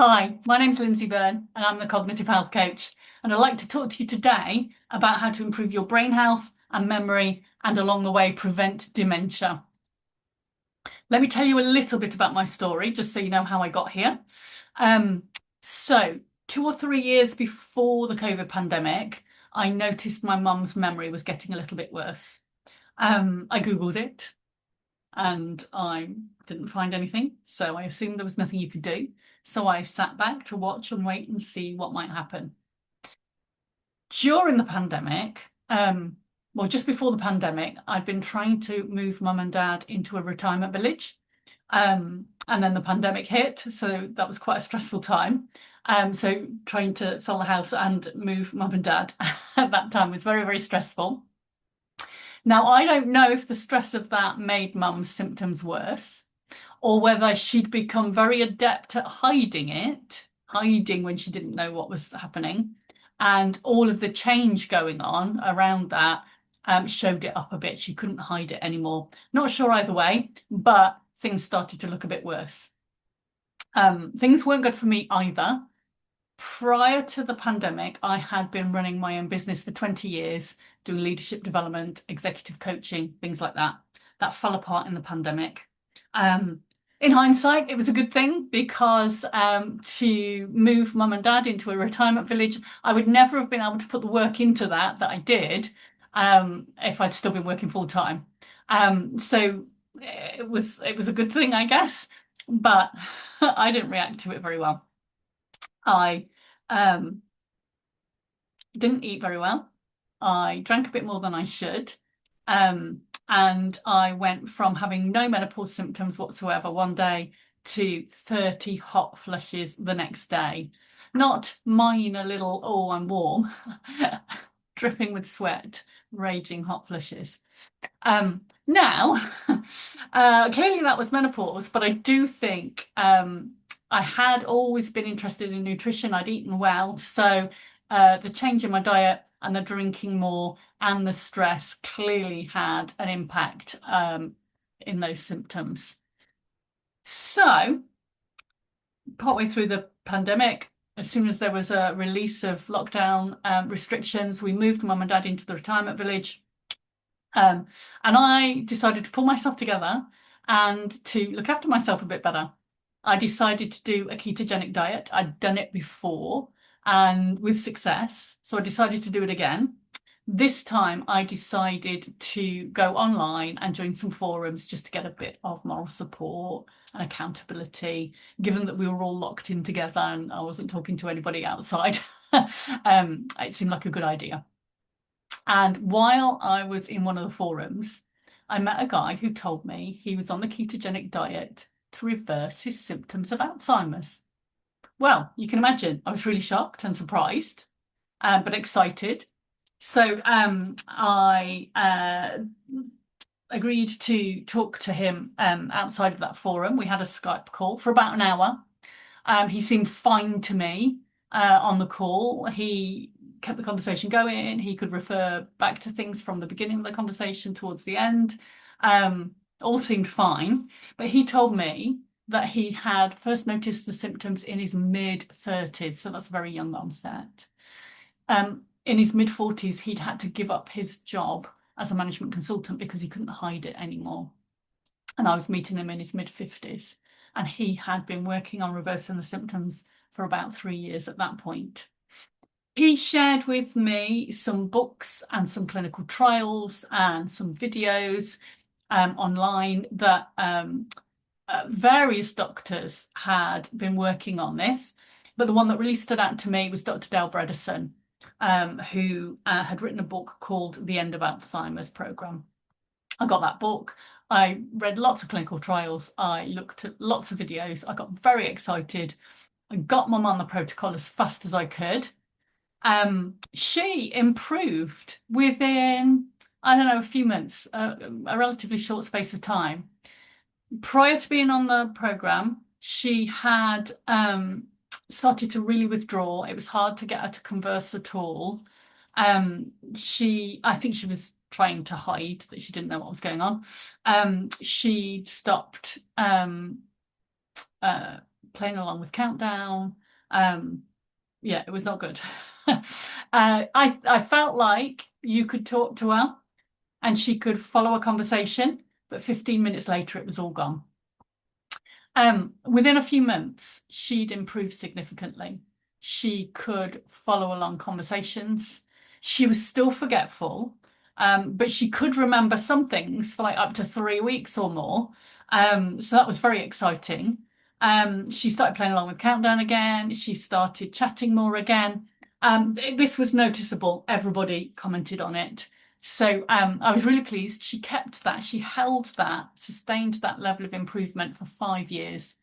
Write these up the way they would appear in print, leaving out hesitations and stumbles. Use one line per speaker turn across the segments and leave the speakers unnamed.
Hi, my name's Lindsay Byrne and I'm the Cognitive Health Coach. And I'd like to talk to you today about how to improve your brain health and memory and along the way prevent dementia. Let me tell you a little bit about my story, just so you know how I got here. Um, so, 2 or 3 years before the COVID pandemic, I noticed my mum's memory was getting a little bit worse. I Googled it and I didn't find anything. So I assumed there was nothing you could do. So I sat back to watch and wait and see what might happen. During the pandemic, well, just before the pandemic, I'd been trying to move mum and dad into a retirement village. And then the pandemic hit, so that was quite a stressful time. So trying to sell the house and move mum and dad at that time was very, very stressful. Now, I don't know if the stress of that made mum's symptoms worse or whether she'd become very adept at hiding when she didn't know what was happening. And all of the change going on around that showed it up a bit. She couldn't hide it anymore. Not sure either way, but things started to look a bit worse. Things weren't good for me either. Prior to the pandemic, I had been running my own business for 20 years, doing leadership development, executive coaching, things like that. That fell apart in the pandemic. In hindsight, it was a good thing because to move mum and dad into a retirement village, I would never have been able to put the work into that I did if I'd still been working full time. So it was a good thing, I guess, but I didn't react to it very well. I um, didn't eat very well. I drank a bit more than I should. And I went from having no menopause symptoms whatsoever one day to 30 hot flushes the next day. Not mine a little, oh, I'm warm, dripping with sweat, raging hot flushes. Now, clearly that was menopause, but I do think I had always been interested in nutrition. I'd eaten well, so the change in my diet and the drinking more and the stress clearly had an impact in those symptoms. So, partway through the pandemic, as soon as there was a release of lockdown restrictions, we moved mum and dad into the retirement village. And I decided to pull myself together and to look after myself a bit better. I decided to do a ketogenic diet. I'd done it before and with success. So I decided to do it again. This time I decided to go online and join some forums just to get a bit of moral support and accountability, given that we were all locked in together and I wasn't talking to anybody outside. It seemed like a good idea. And while I was in one of the forums, I met a guy who told me he was on the ketogenic diet to reverse his symptoms of Alzheimer's. Well, you can imagine, I was really shocked and surprised, but excited. So I agreed to talk to him outside of that forum. We had a Skype call for about an hour. He seemed fine to me on the call. He kept the conversation going. He could refer back to things from the beginning of the conversation towards the end. All seemed fine. But he told me that he had first noticed the symptoms in his mid-30s. So that's a very young onset. In his mid-40s, he'd had to give up his job as a management consultant because he couldn't hide it anymore. And I was meeting him in his mid-50s. And he had been working on reversing the symptoms for about 3 years at that point. He shared with me some books and some clinical trials and some videos online that various doctors had been working on this. But the one that really stood out to me was Dr. Bredesen, who had written a book called The End of Alzheimer's Programme. I got that book. I read lots of clinical trials. I looked at lots of videos. I got very excited. I got mum on the protocol as fast as I could. She improved within, I don't know, a few months, a relatively short space of time. Prior to being on the program, she had started to really withdraw. It was hard to get her to converse at all. I think she was trying to hide that she didn't know what was going on. She stopped playing along with Countdown. Yeah, it was not good. I felt like you could talk to her and she could follow a conversation, but 15 minutes later it was all gone. Within a few months, she'd improved significantly. She could follow along conversations. She was still forgetful, but she could remember some things for like up to 3 weeks or more. So that was very exciting. She started playing along with Countdown again. She started chatting more again. This was noticeable. Everybody commented on it. So I was really pleased. She kept that. She held that, sustained that level of improvement for 5 years.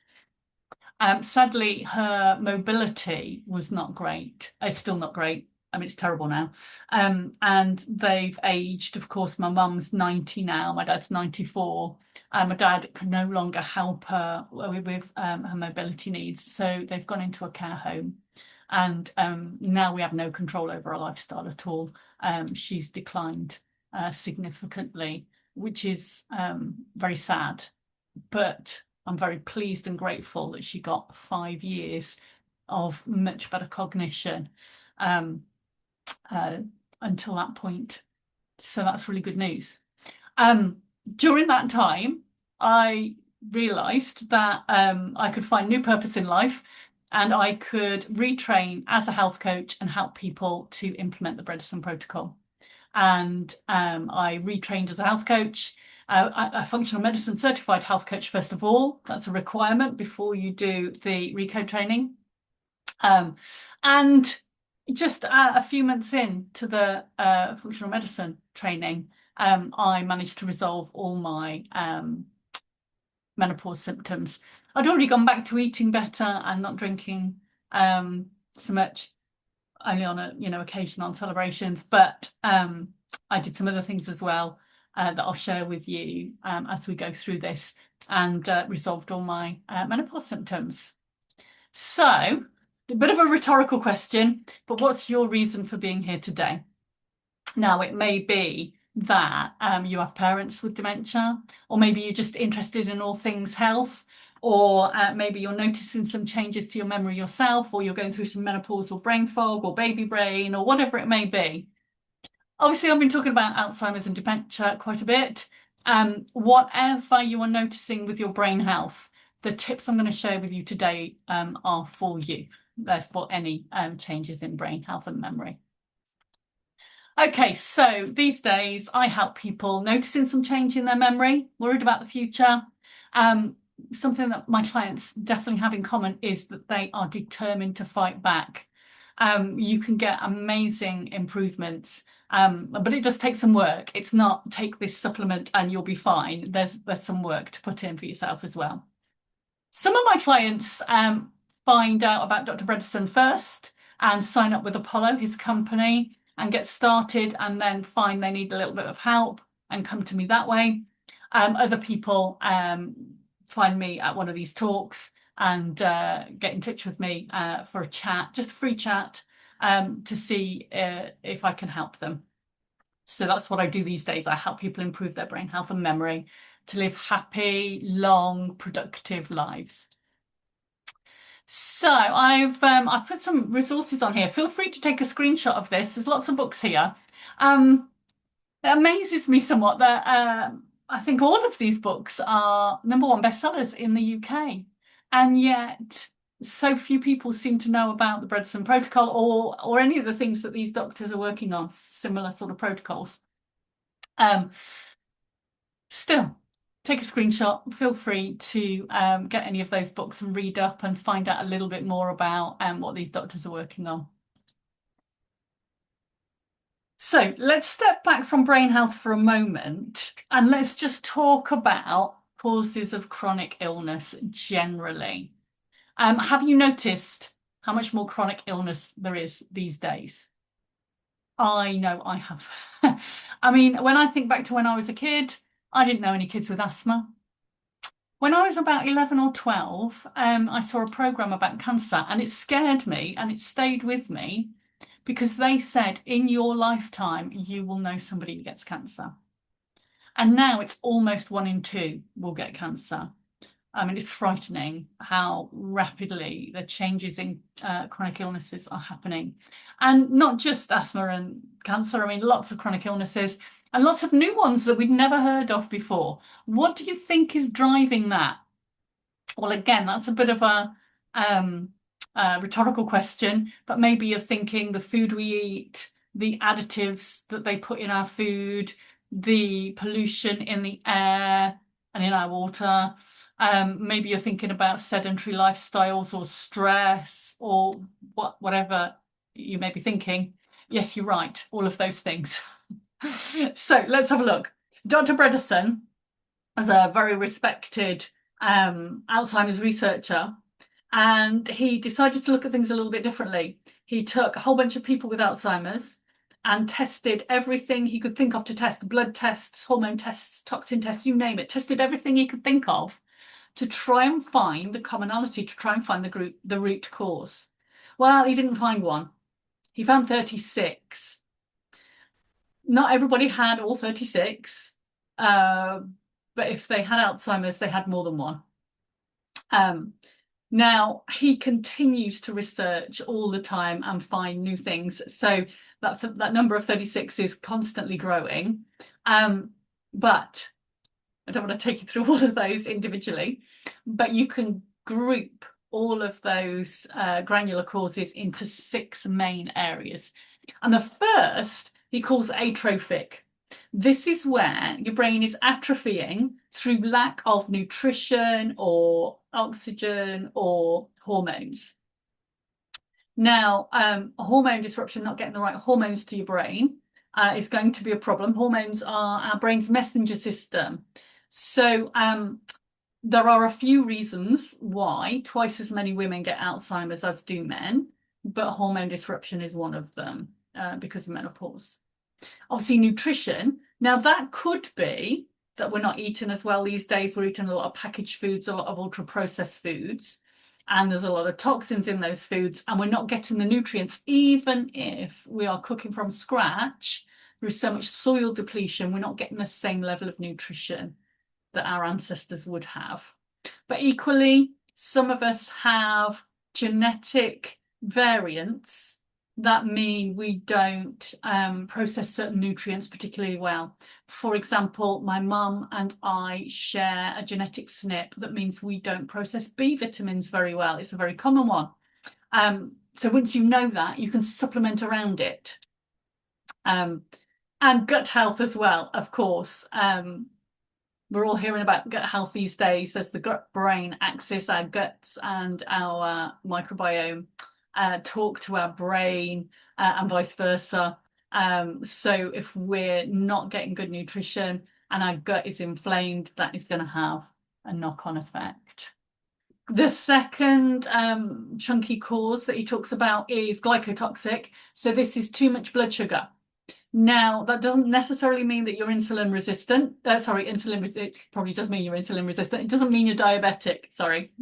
Sadly, her mobility was not great. It's still not great. I mean, it's terrible now. And they've aged. Of course, my mum's 90 now. My dad's 94. My dad can no longer help her with her mobility needs. So they've gone into a care home. And now we have no control over her lifestyle at all. She's declined significantly, which is very sad. But I'm very pleased and grateful that she got 5 years of much better cognition until that point. So that's really good news. During that time, I realised that I could find new purpose in life and I could retrain as a health coach and help people to implement the Bredesen protocol. And I retrained as a health coach, a functional medicine certified health coach, first of all. That's a requirement before you do the ReCODE training. And just a few months into the functional medicine training, I managed to resolve all my menopause symptoms. I'd already gone back to eating better and not drinking so much, only on a occasion on celebrations, but I did some other things as well that I'll share with you as we go through this, and resolved all my menopause symptoms. So, a bit of a rhetorical question, but what's your reason for being here today? Now, it may be that you have parents with dementia, or maybe you're just interested in all things health, or maybe you're noticing some changes to your memory yourself, or you're going through some menopausal brain fog or baby brain, or whatever it may be. Obviously, I've been talking about Alzheimer's and dementia quite a bit. Whatever you are noticing with your brain health, the tips I'm going to share with you today are for you, for any changes in brain health and memory. Okay, so these days I help people noticing some change in their memory, worried about the future. Something that my clients definitely have in common is that they are determined to fight back. You can get amazing improvements, but it does take some work. It's not take this supplement and you'll be fine. There's some work to put in for yourself as well. Some of my clients find out about Dr. Bredesen first and sign up with Apollo, his company, and get started, and then find they need a little bit of help and come to me that way. Other people find me at one of these talks and get in touch with me for a chat, just a free chat, to see if I can help them. So that's what I do these days. I help people improve their brain health and memory to live happy, long, productive lives. So I've put some resources on here. Feel free to take a screenshot of this. There's lots of books here. It amazes me somewhat that I think all of these books are #1 bestsellers in the UK, and yet so few people seem to know about the Bredesen protocol or any of the things that these doctors are working on, similar sort of protocols. Still, take a screenshot. Feel free to get any of those books and read up and find out a little bit more about what these doctors are working on. So let's step back from brain health for a moment and let's just talk about causes of chronic illness generally. Have you noticed how much more chronic illness there is these days? I know I have. I mean, when I think back to when I was a kid, I didn't know any kids with asthma. When I was about 11 or 12, I saw a programme about cancer and it scared me and it stayed with me because they said in your lifetime, you will know somebody who gets cancer. And now it's almost 1 in 2 will get cancer. I mean, it's frightening how rapidly the changes in chronic illnesses are happening. And not just asthma and cancer, I mean, lots of chronic illnesses and lots of new ones that we'd never heard of before. What do you think is driving that? Well, again, that's a bit of um, a rhetorical question, but maybe you're thinking the food we eat, the additives that they put in our food, the pollution in the air and in our water. Maybe you're thinking about sedentary lifestyles or stress or whatever you may be thinking. Yes, you're right, all of those things. So let's have a look. Dr. Bredesen, as a very respected Alzheimer's researcher, and he decided to look at things a little bit differently. He took a whole bunch of people with Alzheimer's and tested everything he could think of to test: blood tests, hormone tests, toxin tests, you name it, tested everything he could think of to try and find the commonality, to try and find the root cause. Well, he didn't find one. He found 36. Not everybody had all 36. But if they had Alzheimer's, they had more than one. Now, he continues to research all the time and find new things. So that number of 36 is constantly growing. But I don't want to take you through all of those individually, but you can group all of those granular causes into 6 main areas. And the first he calls atrophic. This is where your brain is atrophying through lack of nutrition or oxygen or hormones. Now, a hormone disruption, not getting the right hormones to your brain, is going to be a problem. Hormones are our brain's messenger system. So there are a few reasons why twice as many women get Alzheimer's as do men, but hormone disruption is one of them because of menopause. Obviously, nutrition. Now, that could be that we're not eating as well these days. We're eating a lot of packaged foods, a lot of ultra-processed foods, and there's a lot of toxins in those foods, and we're not getting the nutrients. Even if we are cooking from scratch, there's so much soil depletion, we're not getting the same level of nutrition that our ancestors would have. But equally, some of us have genetic variants that mean we don't process certain nutrients particularly well. For example, my mum and I share a genetic SNP that means we don't process B vitamins very well. It's a very common one. So once you know that, you can supplement around it. And gut health as well, of course. We're all hearing about gut health these days. There's the gut-brain axis, our guts and our microbiome talk to our brain and vice versa. So if we're not getting good nutrition and our gut is inflamed, that is going to have a knock-on effect. The second chunky cause that he talks about is glycotoxic. So this is too much blood sugar. Now, that doesn't necessarily mean that you're insulin resistant. It probably does mean you're insulin resistant. It doesn't mean you're diabetic, sorry.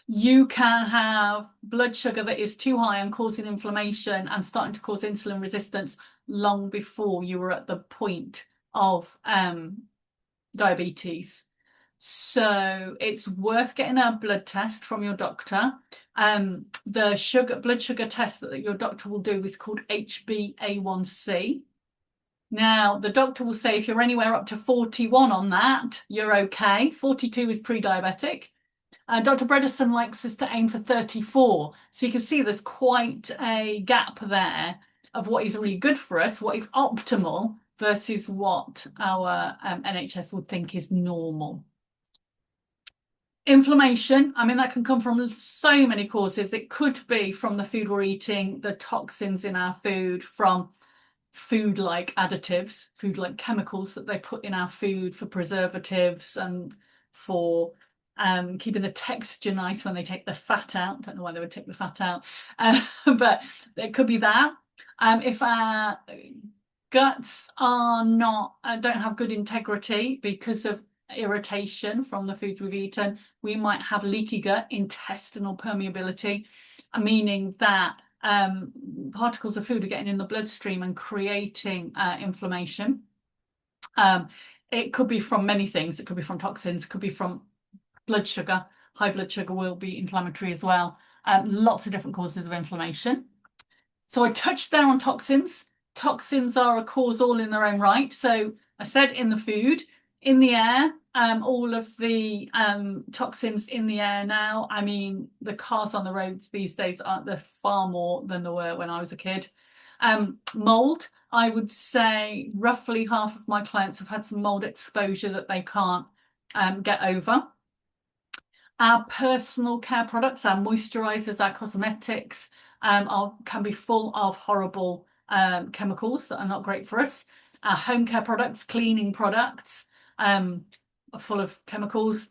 You can have blood sugar that is too high and causing inflammation and starting to cause insulin resistance long before you were at the point of diabetes. So it's worth getting a blood test from your doctor. The blood sugar test that your doctor will do is called HbA1c. Now, the doctor will say if you're anywhere up to 41 on that, you're okay. 42 is pre-diabetic. Dr. Bredesen likes us to aim for 34. So you can see there's quite a gap there of what is really good for us, what is optimal versus what our NHS would think is normal. Inflammation, I mean, that can come from so many causes. It could be from the food we're eating, the toxins in our food, from food-like additives, food-like chemicals that they put in our food for preservatives and for keeping the texture nice when they take the fat out. Don't know why they would take the fat out, but it could be that. If our guts are don't have good integrity because of irritation from the foods we've eaten, we might have leaky gut, intestinal permeability, meaning that particles of food are getting in the bloodstream and creating inflammation. It could be from many things. It could be from toxins, it could be from blood sugar. High blood sugar will be inflammatory as well. Lots of different causes of inflammation. So I touched there on toxins. Toxins are a cause all in their own right. So I said in the food, in the air, all of the toxins in the air now. I mean, the cars on the roads these days aren't there far more than there were when I was a kid. Mold, I would say roughly half of my clients have had some mold exposure that they can't get over. Our personal care products, our moisturizers, our cosmetics can be full of horrible chemicals that are not great for us. Our home care products, cleaning products, are full of chemicals.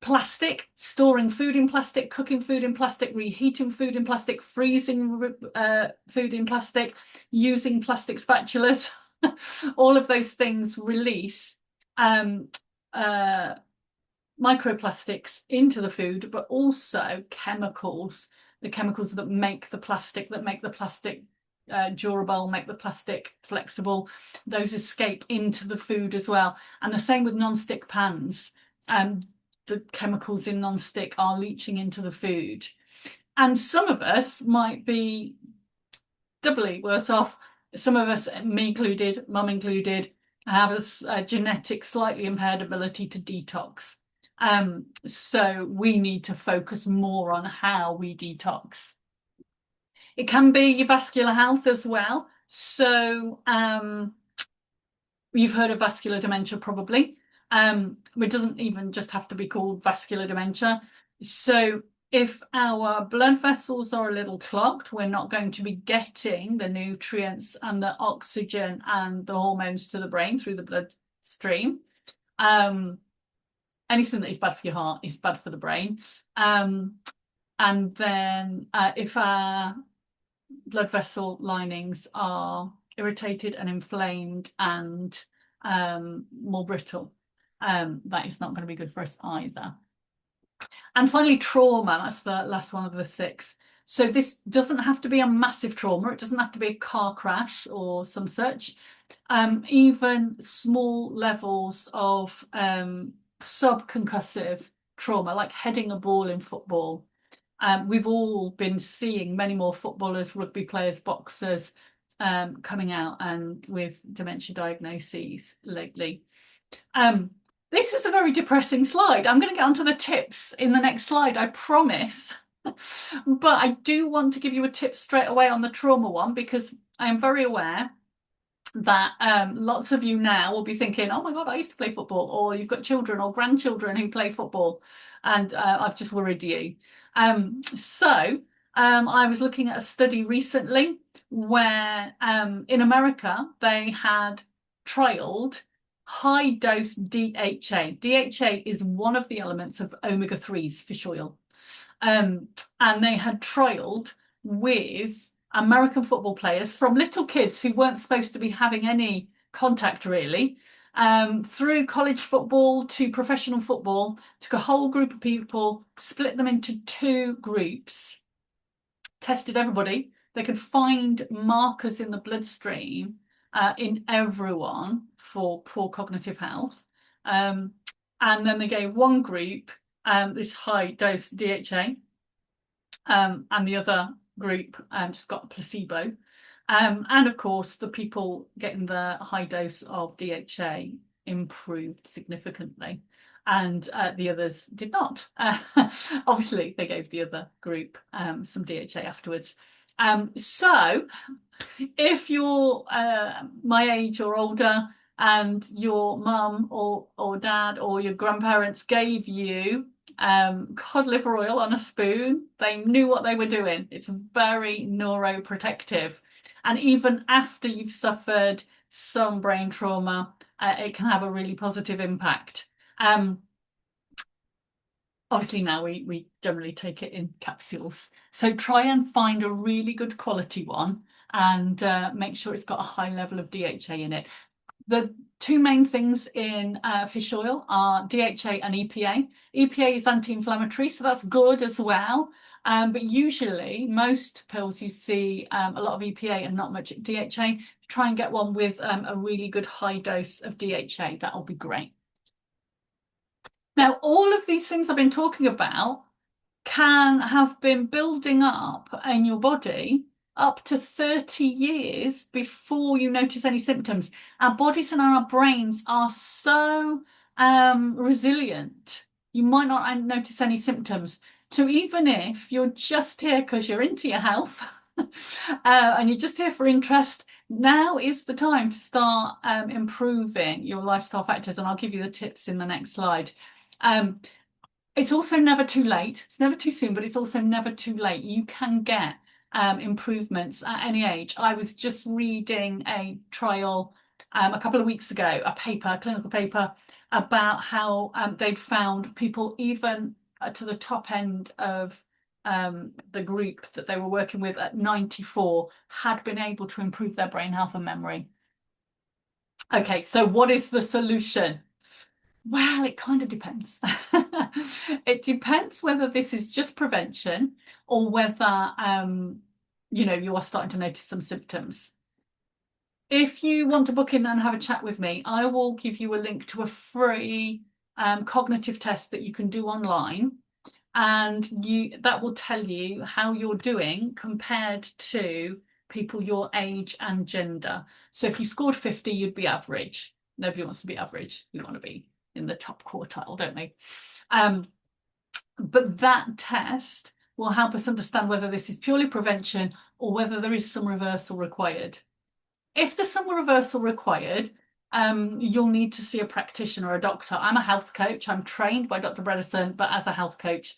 Plastic, storing food in plastic, cooking food in plastic, reheating food in plastic, freezing food in plastic, using plastic spatulas. All of those things release microplastics into the food, but also chemicals, the chemicals that make the plastic, durable, make the plastic flexible. Those escape into the food as well. And the same with non-stick pans. The chemicals in non-stick are leaching into the food. And some of us might be doubly worse off. Some of us, me included, mum included, have a genetic, slightly impaired ability to detox. So we need to focus more on how we detox. It can be your vascular health as well. So you've heard of vascular dementia probably. It doesn't even just have to be called vascular dementia. So if our blood vessels are a little clogged, we're not going to be getting the nutrients and the oxygen and the hormones to the brain through the bloodstream. Anything that is bad for your heart is bad for the brain. And then if our blood vessel linings are irritated and inflamed and more brittle, that is not going to be good for us either. And finally, trauma, that's the last one of the 6. So this doesn't have to be a massive trauma. It doesn't have to be a car crash or some such. Even small levels of subconcussive trauma, like heading a ball in football. We've all been seeing many more footballers, rugby players, boxers coming out and with dementia diagnoses lately. This is a very depressing slide. I'm going to get onto the tips in the next slide, I promise. But I do want to give you a tip straight away on the trauma one, because I am very aware that lots of you now will be thinking, oh my God, I used to play football, or you've got children or grandchildren who play football, and I've just worried you. So I was looking at a study recently where in America they had trialed high dose DHA. DHA is one of the elements of omega-3s, fish oil. And they had trialed with American football players, from little kids who weren't supposed to be having any contact really, through college football to professional football, took a whole group of people, split them into 2 groups, tested everybody. They could find markers in the bloodstream in everyone for poor cognitive health. And then they gave one group this high dose DHA, and the other group just got a placebo. And of course, the people getting the high dose of DHA improved significantly, and the others did not. Obviously, they gave the other group some DHA afterwards. So if you're my age or older, and your mum or dad or your grandparents gave you cod liver oil on a spoon, they knew what they were doing. It's very neuroprotective. And even after you've suffered some brain trauma, it can have a really positive impact. Obviously now we generally take it in capsules. So try and find a really good quality one, and make sure it's got a high level of DHA in it. The 2 main things in fish oil are DHA and EPA. EPA is anti-inflammatory, so that's good as well. But usually, most pills you see a lot of EPA and not much DHA. Try and get one with a really good high dose of DHA. That'll be great. Now, all of these things I've been talking about can have been building up in your body up to 30 years before you notice any symptoms. Our bodies and our brains are so resilient. You might not notice any symptoms. So even if you're just here because you're into your health and you're just here for interest, now is the time to start improving your lifestyle factors. And I'll give you the tips in the next slide. It's also never too late. It's never too soon, but it's also never too late. You can get improvements at any age. I was just reading a trial a couple of weeks ago, a clinical paper, about how they'd found people even to the top end of the group that they were working with at 94 had been able to improve their brain health and memory. Okay, so what is the solution? Well, it kind of depends. It depends whether this is just prevention or whether you are starting to notice some symptoms. If you want to book in and have a chat with me, I will give you a link to a free cognitive test that you can do online, and that will tell you how you're doing compared to people your age and gender. So if you scored 50, you'd be average. Nobody wants to be average. You want to be in the top quartile, don't we? But that test will help us understand whether this is purely prevention or whether there is some reversal required. If there's some reversal required, you'll need to see a practitioner or a doctor. I'm a health coach. I'm trained by Dr. Bredesen, but as a health coach.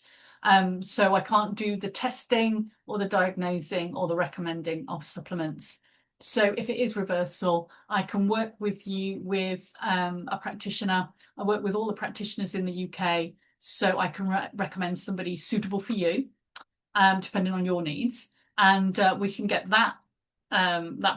So I can't do the testing or the diagnosing or the recommending of supplements. So if it is reversal, I can work with you with a practitioner. I work with all the practitioners in the UK, so I can recommend somebody suitable for you, depending on your needs, and we can get that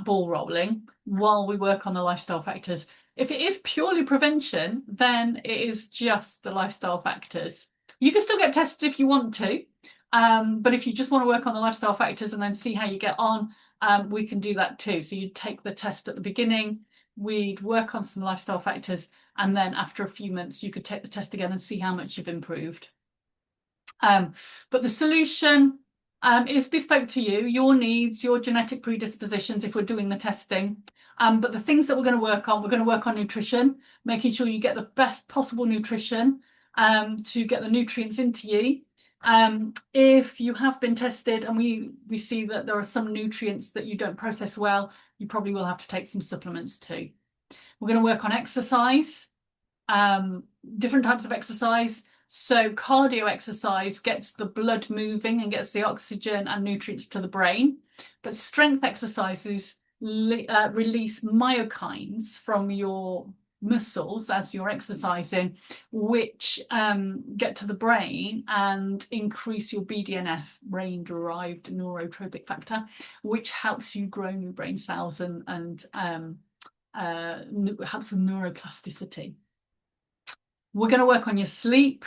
ball rolling while we work on the lifestyle factors. If it is purely prevention, then it is just the lifestyle factors. You can still get tested if you want to, but if you just want to work on the lifestyle factors and then see how you get on, we can do that too. So you'd take the test at the beginning, we'd work on some lifestyle factors, and then after a few months, you could take the test again and see how much you've improved. But the solution is bespoke to you, your needs, your genetic predispositions if we're doing the testing. But the things that we're going to work on nutrition, making sure you get the best possible nutrition to get the nutrients into you. If you have been tested and we see that there are some nutrients that you don't process well, you probably will have to take some supplements too. We're going to work on exercise, different types of exercise. So cardio exercise gets the blood moving and gets the oxygen and nutrients to the brain, but strength exercises release myokines from your muscles as you're exercising, which get to the brain and increase your BDNF, brain-derived neurotropic factor, which helps you grow new brain cells and helps with neuroplasticity. We're going to work on your sleep.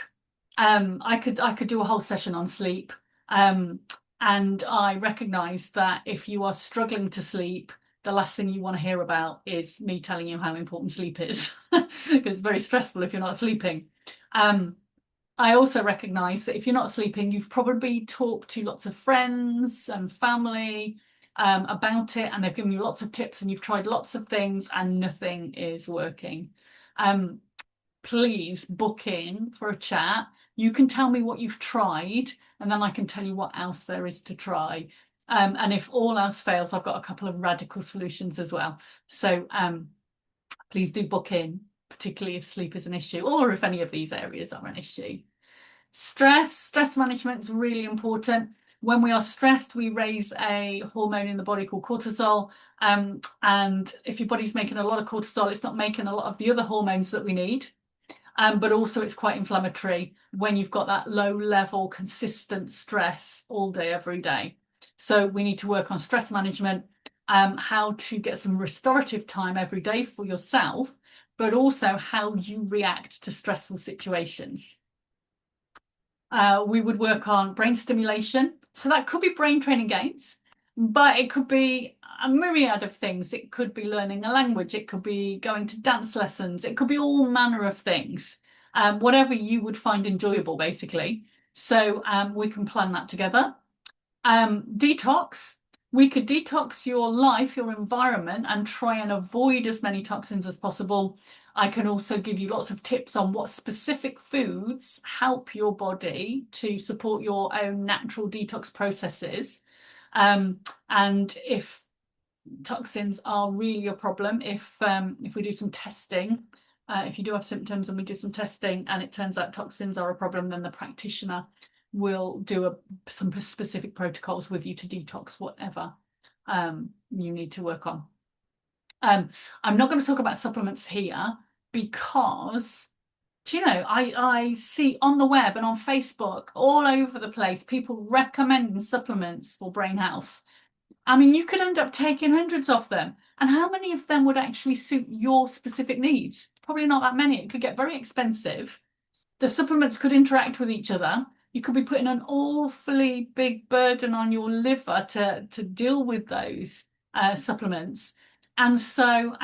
I could do a whole session on sleep. And I recognise that if you are struggling to sleep, the last thing you want to hear about is me telling you how important sleep is, because it's very stressful if you're not sleeping. I also recognise that if you're not sleeping, you've probably talked to lots of friends and family about it, and they've given you lots of tips, and you've tried lots of things and nothing is working. Please book in for a chat. You can tell me what you've tried, and then I can tell you what else there is to try. And if all else fails, I've got a couple of radical solutions as well. So please do book in, particularly if sleep is an issue or if any of these areas are an issue. Stress management is really important. When we are stressed, we raise a hormone in the body called cortisol. And if your body's making a lot of cortisol, it's not making a lot of the other hormones that we need. But also it's quite inflammatory when you've got that low level, consistent stress all day, every day. So we need to work on stress management, how to get some restorative time every day for yourself, but also how you react to stressful situations. We would work on brain stimulation. So that could be brain training games, but it could be a myriad of things. It could be learning a language. It could be going to dance lessons. It could be all manner of things. whatever you would find enjoyable, basically. So we can plan that together. Detox. We could detox your life, your environment, and try and avoid as many toxins as possible. I can also give you lots of tips on what specific foods help your body to support your own natural detox processes. And if toxins are really a problem, if we do some testing, if you do have symptoms and we do some testing and it turns out toxins are a problem, then the practitioner will do some specific protocols with you to detox whatever you need to work on. I'm not going to talk about supplements here because, do you know, I see on the web and on Facebook all over the place people recommending supplements for brain health. I mean, you could end up taking hundreds of them. And how many of them would actually suit your specific needs? Probably not that many. It could get very expensive. The supplements could interact with each other. You could be putting an awfully big burden on your liver to deal with those supplements. And so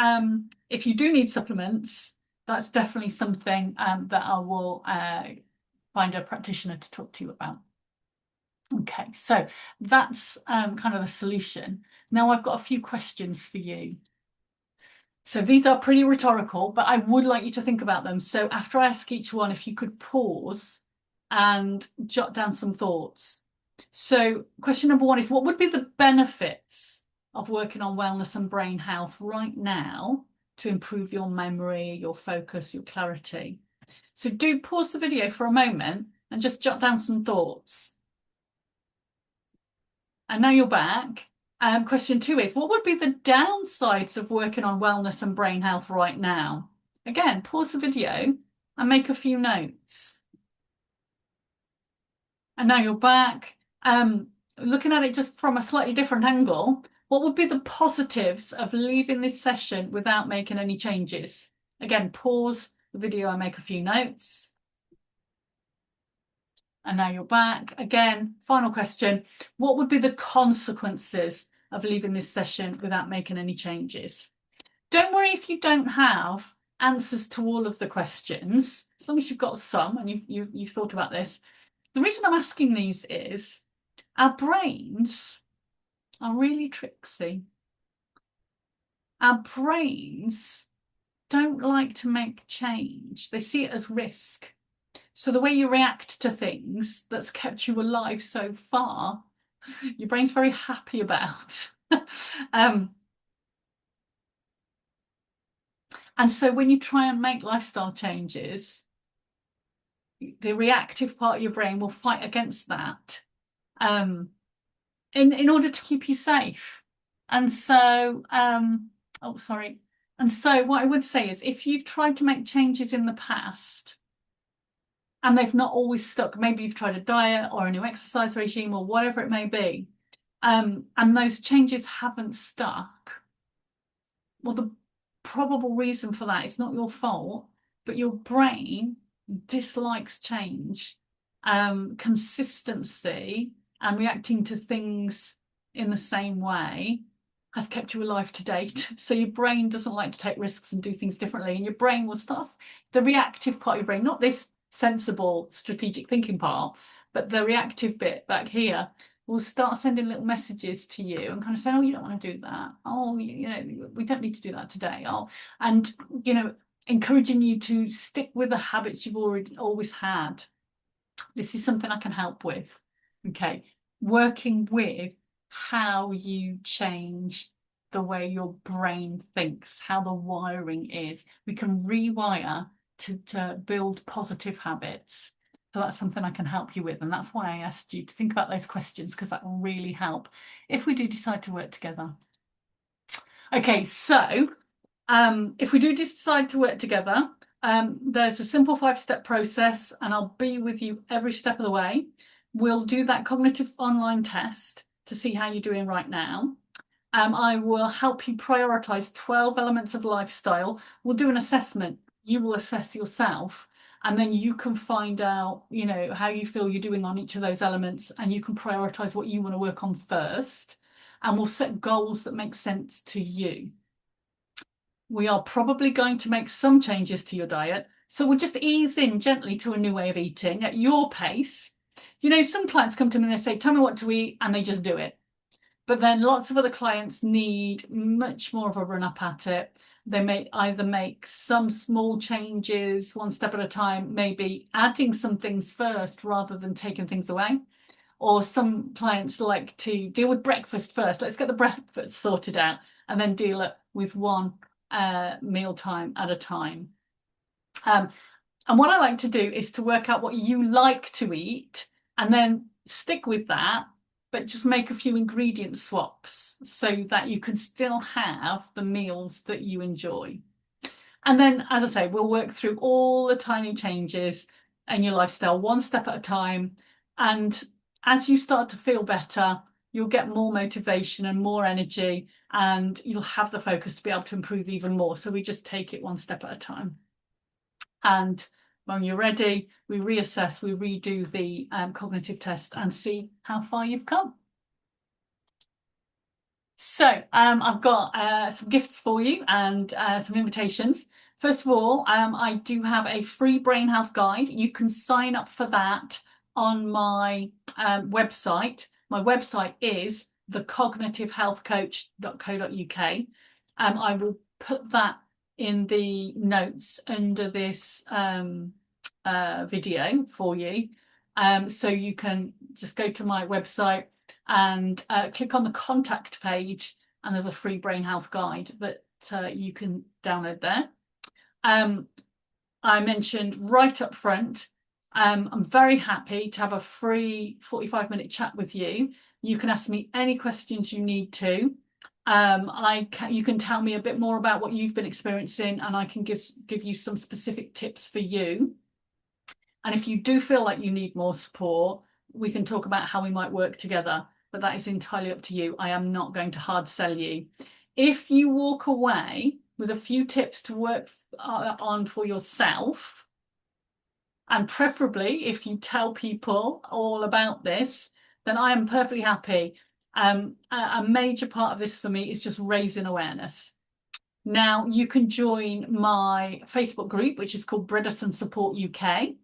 if you do need supplements, that's definitely something that I will find a practitioner to talk to you about. Okay, so that's kind of the solution. Now I've got a few questions for you. So these are pretty rhetorical, but I would like you to think about them. So after I ask each one, if you could pause and jot down some thoughts. So question number one is, what would be the benefits of working on wellness and brain health right now to improve your memory, your focus, your clarity? So do pause the video for a moment and just jot down some thoughts. And now you're back. Question two is, what would be the downsides of working on wellness and brain health right now? Again, pause the video and make a few notes. And now you're back. Looking at it just from a slightly different angle, what would be the positives of leaving this session without making any changes? Again, pause the video and make a few notes. And now you're back. Again, final question. What would be the consequences of leaving this session without making any changes? Don't worry if you don't have answers to all of the questions, as long as you've got some and you've thought about this. The reason I'm asking these is our brains are really tricksy. Our brains don't like to make change. They see it as risk. So the way you react to things that's kept you alive so far, your brain's very happy about. And so when you try and make lifestyle changes, the reactive part of your brain will fight against that in order to keep you safe. And so, And so what I would say is, if you've tried to make changes in the past, and they've not always stuck. Maybe you've tried a diet or a new exercise regime or whatever it may be, and those changes haven't stuck. Well, the probable reason for that is not your fault, but your brain dislikes change, consistency, and reacting to things in the same way has kept you alive to date. So your brain doesn't like to take risks and do things differently, and your brain will start, the reactive part of your brain, not this sensible strategic thinking part, but the reactive bit back here will start sending little messages to you and kind of saying, oh, you don't want to do that. Oh, you know, we don't need to do that today. Oh, and, you know, encouraging you to stick with the habits you've always had. This is something I can help with. Okay. Working with how you change the way your brain thinks, how the wiring is. We can rewire to build positive habits. So that's something I can help you with. And that's why I asked you to think about those questions, because that will really help if we do decide to work together. Okay, so if we do decide to work together, there's a simple 5-step process, and I'll be with you every step of the way. We'll do that cognitive online test to see how you're doing right now. I will help you prioritize 12 elements of lifestyle. We'll do an assessment. You will assess yourself, and then you can find out, you know, how you feel you're doing on each of those elements, and you can prioritize what you want to work on first, and we'll set goals that make sense to you. We are probably going to make some changes to your diet. So we'll just ease in gently to a new way of eating at your pace. You know, some clients come to me and they say, tell me what to eat, and they just do it. But then lots of other clients need much more of a run up at it. They may either make some small changes one step at a time, maybe adding some things first rather than taking things away. Or some clients like to deal with breakfast first. Let's get the breakfast sorted out and then deal with one meal time at a time. And what I like to do is to work out what you like to eat and then stick with that, but just make a few ingredient swaps so that you can still have the meals that you enjoy. And then, as I say, we'll work through all the tiny changes in your lifestyle one step at a time. And as you start to feel better, you'll get more motivation and more energy, and you'll have the focus to be able to improve even more. So we just take it one step at a time. And when you're ready, we reassess, we redo the cognitive test and see how far you've come. So I've got some gifts for you and some invitations. First of all, I do have a free brain health guide. You can sign up for that on my website. My website is thecognitivehealthcoach.co.uk. I will put that in the notes under this video for you. So you can just go to my website and click on the contact page, and there's a free brain health guide that you can download there. I mentioned right up front, I'm very happy to have a free 45-minute chat with you. You can ask me any questions you need to. You can tell me a bit more about what you've been experiencing, and I can give you some specific tips for you. And if you do feel like you need more support, we can talk about how we might work together, but that is entirely up to you. I am not going to hard sell you. If you walk away with a few tips to work on for yourself, and preferably if you tell people all about this, then I am perfectly happy. A major part of this for me is just raising awareness. Now, you can join my Facebook group, which is called Bredesen Support UK,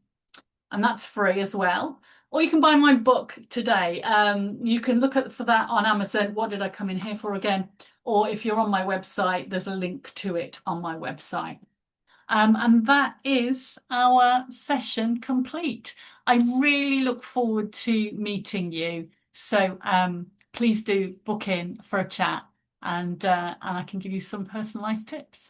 and that's free as well. Or you can buy my book today. You can look for that on Amazon. What did I come in here for again? Or if you're on my website, there's a link to it on my website. And that is our session complete. I really look forward to meeting you. So please do book in for a chat, and I can give you some personalised tips.